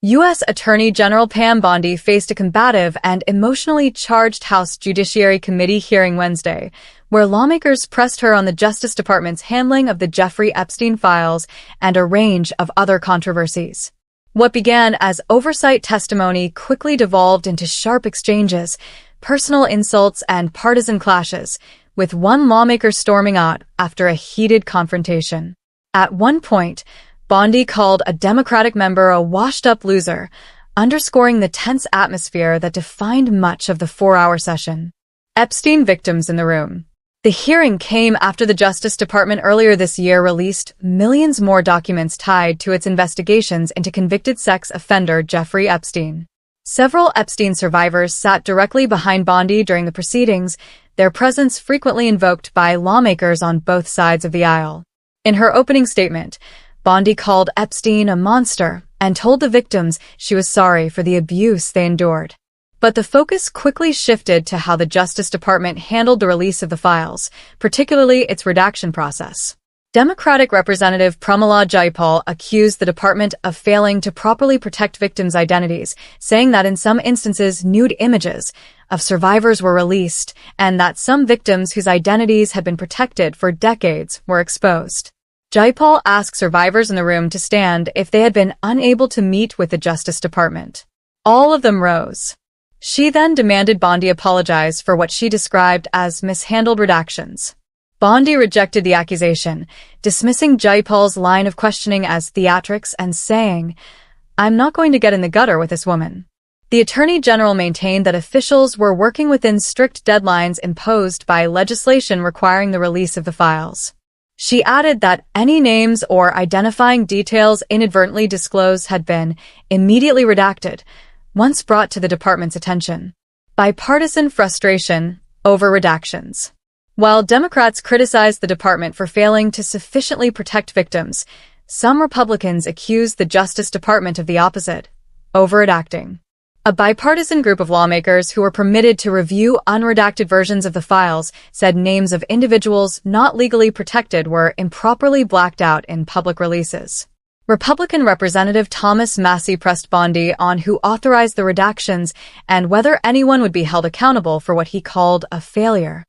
U.S. Attorney General Pam Bondi faced a combative and emotionally charged House Judiciary Committee hearing Wednesday, where lawmakers pressed her on the Justice Department's handling of the Jeffrey Epstein files and a range of other controversies. What began as oversight testimony quickly devolved into sharp exchanges, personal insults, and partisan clashes, with one lawmaker storming out after a heated confrontation. At one point, Bondi called a Democratic member a washed-up loser, underscoring the tense atmosphere that defined much of the 4-hour session. Epstein victims in the room. The hearing came after the Justice Department earlier this year released millions more documents tied to its investigations into convicted sex offender Jeffrey Epstein. Several Epstein survivors sat directly behind Bondi during the proceedings, their presence frequently invoked by lawmakers on both sides of the aisle. In her opening statement, Bondi called Epstein a monster and told the victims she was sorry for the abuse they endured. But the focus quickly shifted to how the Justice Department handled the release of the files, particularly its redaction process. Democratic Representative Pramila Jayapal accused the department of failing to properly protect victims' identities, saying that in some instances nude images of survivors were released and that some victims whose identities had been protected for decades were exposed. Jayapal asked survivors in the room to stand if they had been unable to meet with the Justice Department. All of them rose. She then demanded Bondi apologize for what she described as mishandled redactions. Bondi rejected the accusation, dismissing Jayapal's line of questioning as theatrics and saying, "I'm not going to get in the gutter with this woman." The Attorney General maintained that officials were working within strict deadlines imposed by legislation requiring the release of the files. She added that any names or identifying details inadvertently disclosed had been immediately redacted, once brought to the department's attention. Bipartisan frustration over redactions. While Democrats criticized the department for failing to sufficiently protect victims, some Republicans accused the Justice Department of the opposite, over-redacting. A bipartisan group of lawmakers who were permitted to review unredacted versions of the files said names of individuals not legally protected were improperly blacked out in public releases. Republican Representative Thomas Massey pressed Bondi on who authorized the redactions and whether anyone would be held accountable for what he called a failure.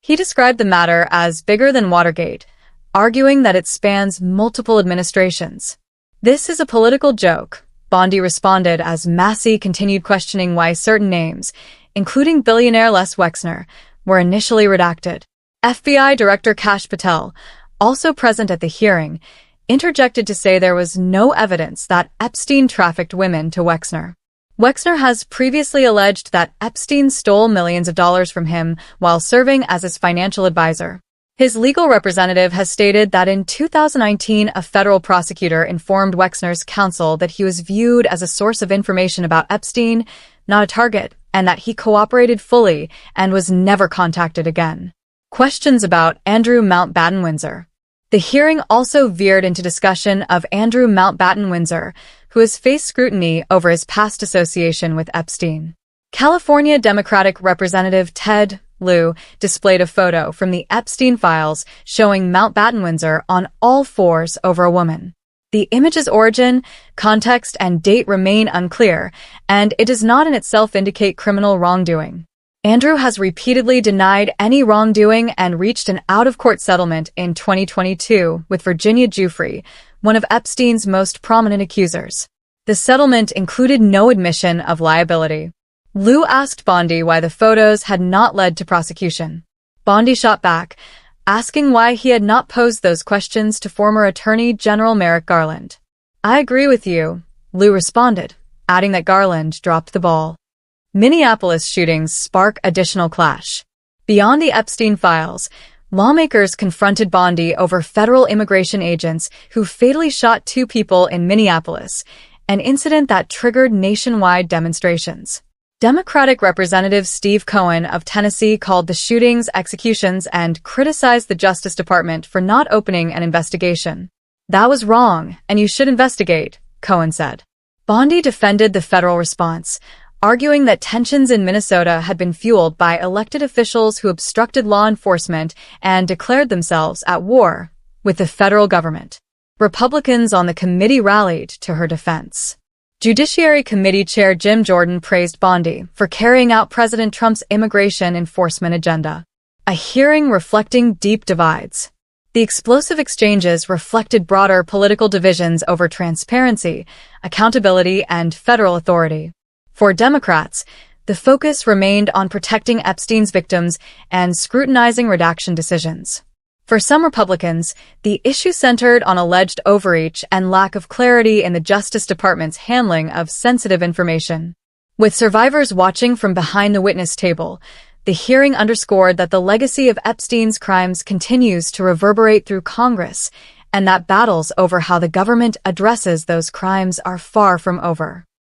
He described the matter as bigger than Watergate, arguing that it spans multiple administrations. "This is a political joke," Bondi responded as Massey continued questioning why certain names, including billionaire Les Wexner, were initially redacted. FBI Director Kash Patel, also present at the hearing, interjected to say there was no evidence that Epstein trafficked women to Wexner. Wexner has previously alleged that Epstein stole millions of dollars from him while serving as his financial advisor. His legal representative has stated that in 2019, a federal prosecutor informed Wexner's counsel that he was viewed as a source of information about Epstein, not a target, and that he cooperated fully and was never contacted again. Questions about Andrew Mountbatten Windsor. The hearing also veered into discussion of Andrew Mountbatten Windsor, who has faced scrutiny over his past association with Epstein. California Democratic Representative Ted Lieu displayed a photo from the Epstein files showing Mountbatten Windsor on all fours over a woman. The image's origin, context, and date remain unclear, and it does not in itself indicate criminal wrongdoing. Andrew has repeatedly denied any wrongdoing and reached an out-of-court settlement in 2022 with Virginia Giuffre, one of Epstein's most prominent accusers. The settlement included no admission of liability. Lieu asked Bondi why the photos had not led to prosecution. Bondi shot back, asking why he had not posed those questions to former Attorney General Merrick Garland. "I agree with you," Lieu responded, adding that Garland dropped the ball. Minneapolis shootings spark additional clash. Beyond the Epstein files, lawmakers confronted Bondi over federal immigration agents who fatally shot 2 people in Minneapolis, an incident that triggered nationwide demonstrations. Democratic Representative Steve Cohen of Tennessee called the shootings executions and criticized the Justice Department for not opening an investigation. "That was wrong, and you should investigate," Cohen said. Bondi defended the federal response, arguing that tensions in Minnesota had been fueled by elected officials who obstructed law enforcement and declared themselves at war with the federal government. Republicans on the committee rallied to her defense. Judiciary Committee Chair Jim Jordan praised Bondi for carrying out President Trump's immigration enforcement agenda. A hearing reflecting deep divides. The explosive exchanges reflected broader political divisions over transparency, accountability, and federal authority. For Democrats, the focus remained on protecting Epstein's victims and scrutinizing redaction decisions. For some Republicans, the issue centered on alleged overreach and lack of clarity in the Justice Department's handling of sensitive information. With survivors watching from behind the witness table, the hearing underscored that the legacy of Epstein's crimes continues to reverberate through Congress, and that battles over how the government addresses those crimes are far from over.